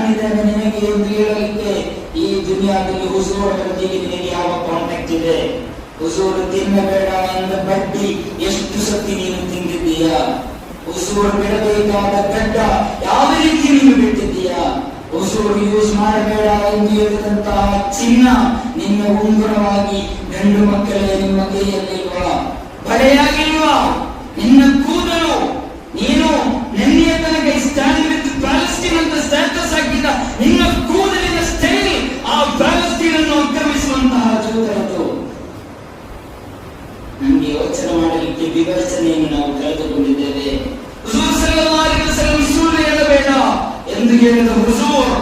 ನಾನಿದ್ದೇನೆ ನಿನಗೆ ಎಂದು ಹೇಳಲಿಕ್ಕೆ ಈ ದುನಿಯಾದಲ್ಲಿ ಹುಜೂರೊಂದಿಗೆ ನಿನಗೆ ಯಾವ ಕಾಂಟ್ಯಾಕ್ಟ್ ಇದೆ? ಹುಜೂರು ತಿನ್ನಬೇಡ ಎಂದ ಬಡ್ಡಿ ಎಷ್ಟು ಸತಿ ನೀನು ತಿಂದಿದ್ದೀಯಾ? ಹುಜೂರು ಬಿಡಬೇಕಾದ ಗಡ್ಡ ಯಾವ ರೀತಿ ನೀನು ಬಿಟ್ಟಿದ್ದೀಯಾ? ಹುಜೂರು ಯೂಸ್ ಮಾಡಬೇಡ ಎಂದು ಹೇಳಿದಂತಹ ಚಿನ್ನ ನಿನ್ನ ಉಂಗುರವಾಗಿ ಗಂಡು ಮಕ್ಕಳೇ ನಿಮ್ಮ ಕೈಯಲ್ಲಿಲ್ವಾ? ಬಳೆಯಾಗಿಲ್ವಾ? ನಿನ್ನ ಕೂದಲು ನೀನು ನೆನ್ನೆಯ ತನಕ ಸ್ಟ್ಯಾಂಡ್ ವಿತ್ ಪ್ಯಾಲೆಸ್ಟೀನ್ ಅಂತ ಸ್ಟೇಟಸ್ ಹಾಕಿದ ನಿನ್ನ ಕೂದಲಿನ ಸ್ಟೈಲ್ ಆ ಪ್ಯಾಲೆಸ್ಟೀನ್ ಅನ್ನು ಆಕ್ರಮಿಸುವಂತಹ ಜೋದರದು. ನಮಗೆ ಯೋಚನೆ ಮಾಡಲಿಕ್ಕೆ ವಿವರ್ಚನೆಯನ್ನು ನಾವು ಕಳೆದುಕೊಂಡಿದ್ದೇವೆ. ಹುಜೂರ್ ಸಲ್ಲಲ್ಲಾಹು ಅಲೈಹಿ ವಸಲ್ಲಂ ಸುಳ್ಳು ಹೇಳಬೇಡ ಎಂದು ಹೇಳಿದ ಹುಜೂರ್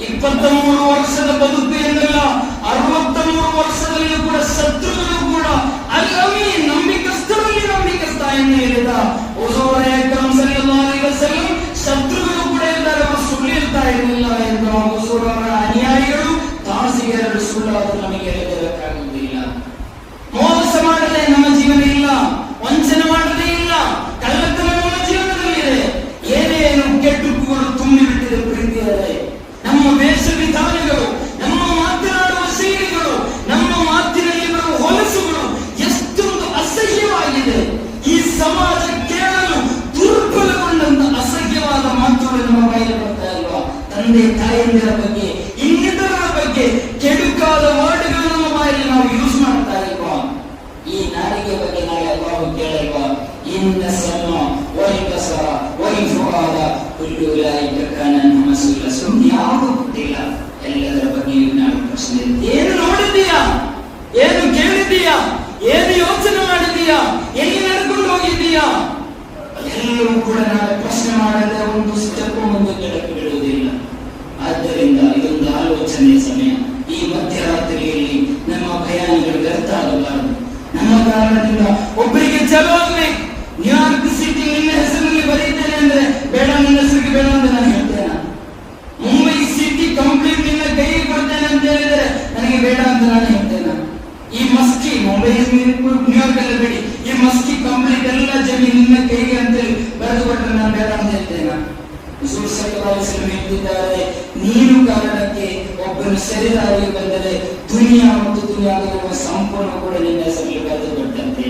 23 ವರ್ಷದ ಬದುಕು ಎಂದಲ್ಲ, 63 ವರ್ಷದಲ್ಲಿಯೂ ಕೂಡ ಶತ್ರುಗಳು ಕೂಡ ಅಲ್-ಅಮೀನ್ ನಂಬಿಕಸ್ಥರಲ್ಲಿ ನಂಬಿಕಸ್ಥ ಎಂದು ಹೇಳಿದ ಹುಜೂರ್ ಅಕ್ರಮ್ ಸಲ್ಲಲ್ಲಾಹು ಅಲೈಹಿ ವಸಲ್ಲಂ ಶತ್ರುಗಳು ಕೂಡ ಇದ್ದಾರೆ, ಅವರು ಸುಳ್ಳು ಹೇಳ್ತಾ ಇರಲಿಲ್ಲ ಎಂದು ಹುಜೂರ್ ಅವರ ಅನುಯಾಯಿಗಳು ತಾಸಿಗೆರಡು ಸುಳ್ಳಾದರೂ ನಮಗೆ ಹೇಳಬೇಕಾಗುವುದಿಲ್ಲ. ಮೋಸ ಮಾಡದೆ ನಮ್ಮ ಜೀವನ ಇಲ್ಲ, ವಂಚನೆ ಮಾಡದೇ ಇಲ್ಲ, ಕಳ್ಳತನ ನಮ್ಮ ಜೀವನದಲ್ಲಿದೆ. ಏನೇನು ಕೆಟ್ಟುಗಳು ತುಂಬಿ ಬಿಟ್ಟಿದೆ ಪ್ರೀತಿಯಲ್ಲೇ. ನಮ್ಮ ವೇಷ ವಿಧಾನಗಳು, ನಮ್ಮ ಮಾತನಾಡುವ ಶೈಲಿಗಳು, ನಮ್ಮ ಮಾತಿನಲ್ಲಿ ಬರುವ ಹೊಲಸುಗಳು ಎಷ್ಟೊಂದು ಅಸಹ್ಯವಾಗಿದೆ. ಈ ಸಮಾಜ ಕೇಳಲು ದುರ್ಬಲಗೊಂಡಂತ ಅಸಹ್ಯವಾದ ಮಾತುಗಳು ನಮ್ಮ ಬಾಯಲ್ಲಿ ಬರ್ತಾ ಇಲ್ವಾ? ತಂದೆ ತಾಯಂದಿರ ಬಗ್ಗೆ, ಇನ್ನಿತರರ ಬಗ್ಗೆ ಕೆಡುಕಾದ ವರ್ಡ್ಗಳು ನಮ್ಮ ಬಾಯಲ್ಲಿ ನಾವು ಯೂಸ್ ಮಾಡ್ತಾ ಇಲ್ವಾ? ಈ ನಾಲಿಗೆ ಬಗ್ಗೆ ನಾಳೆ ಅಲ್ಲಾಹು ಕೇಳಲ್ವಾ? ಇನ್ನ ಸಮ ವೈಕಸರ ವೈಫುಆದ ಕುಲ್ಲು ಉಲೈಕ ಕಾನ ಮಸೂಲ. ಸುಮ್ಮನೆ ಯಾವುದು ಗೊತ್ತಿಲ್ಲ, ಎಲ್ಲದರ ಬಗ್ಗೆಯೂ ನಾವು ಪ್ರಶ್ನೆ. ಏನು ನೋಡಿದ್ದೀಯಾ? ಏನು ಕೇಳಿದ್ದೀಯಾ? ಏನು ಯೋಚನೆ ಮಾಡಿದ್ದೀಯಾ? ಎಲ್ಲಿ ನಡ್ಕೊಂಡು ಹೋಗಿದ್ದೀಯಾ? ಎಲ್ಲರೂ ಕೂಡ ನಾವು ಪ್ರಶ್ನೆ ಮಾಡದೆ ಒಂದು ಸ್ಟೆಪ್ ಮುಂದೆ ಕೆಳಕ್ಕೆ ಬಿಡುವುದಿಲ್ಲ. ಆದ್ದರಿಂದ ಇದೊಂದು ಆಲೋಚನೆಯ ಸಮಯ. ಈ ಮಧ್ಯರಾತ್ರಿಯಲ್ಲಿ ನಮ್ಮ ಭಯಾನಿಗಳು ವ್ಯರ್ಥ ಆಗಬಾರದು. ನಮ್ಮ ಕಾರಣದಿಂದ ಒಬ್ಬರಿಗೆ ಜವಾಬ್ದಾರಿ. ನ್ಯೂಯಾರ್ಕ್ ಸಿಟಿ ನಿನ್ನ ಹೆಸರಲ್ಲಿ ಬರೀತೇನೆ ಅಂದ್ರೆ ಬೇಡ, ನಿನ್ನ ಹೆಸರಿಗೆ ಬೇಡ ಅಂತ ನಾನು ಹೇಳ್ತೇನೆ. ಮುಂಬೈ ಸಿಟಿ ಕಂಪ್ಲೀಟ್ ನಿನ್ನ ಕೈಗೆ ಕೊಡ್ತೇನೆ ಅಂತ ಹೇಳಿದರೆ ನನಗೆ ಬೇಡ ಅಂತ ನಾನು ಹೇಳ್ತೇನೆ. ಈ ಮಸ್ಕಿ ಮುಂಬೈ ನ್ಯೂಯಾರ್ಕ್ ಅಲ್ಲಿ ಬಿಡಿ, ಈ ಮಸ್ಕಿ ಕಂಪ್ಲೀಟ್ ಎಲ್ಲ ಜಮೀನು ನಿನ್ನ ಕೈಗೆ ಅಂತೇಳಿ ಬರೆದು ಕೊಟ್ಟರೆ ನಾನು ಬೇಡ ಅಂತ ಹೇಳ್ತೇನೆ. ಹುಜೂರ್ ಸಲ್ಲಲ್ಲಾಹು ಅಲೈಹಿ ವಸಲ್ಲಂ ಹೇಳ್ತಿದ್ದಾರೆ, ನೀನು ಕಾರಣಕ್ಕೆ ಒಬ್ಬನು ಸರಿದಾರಿಗೆ ಬಂದರೆ ದುನಿಯಾ ಮತ್ತು ದುನಿಯಾದಲ್ಲಿರುವ ಸಂಪೂರ್ಣ ಕೂಡ ನಿನ್ನ ಹೆಸರಲ್ಲಿ ಬರೆದು ಕೊಟ್ಟಂತೆ.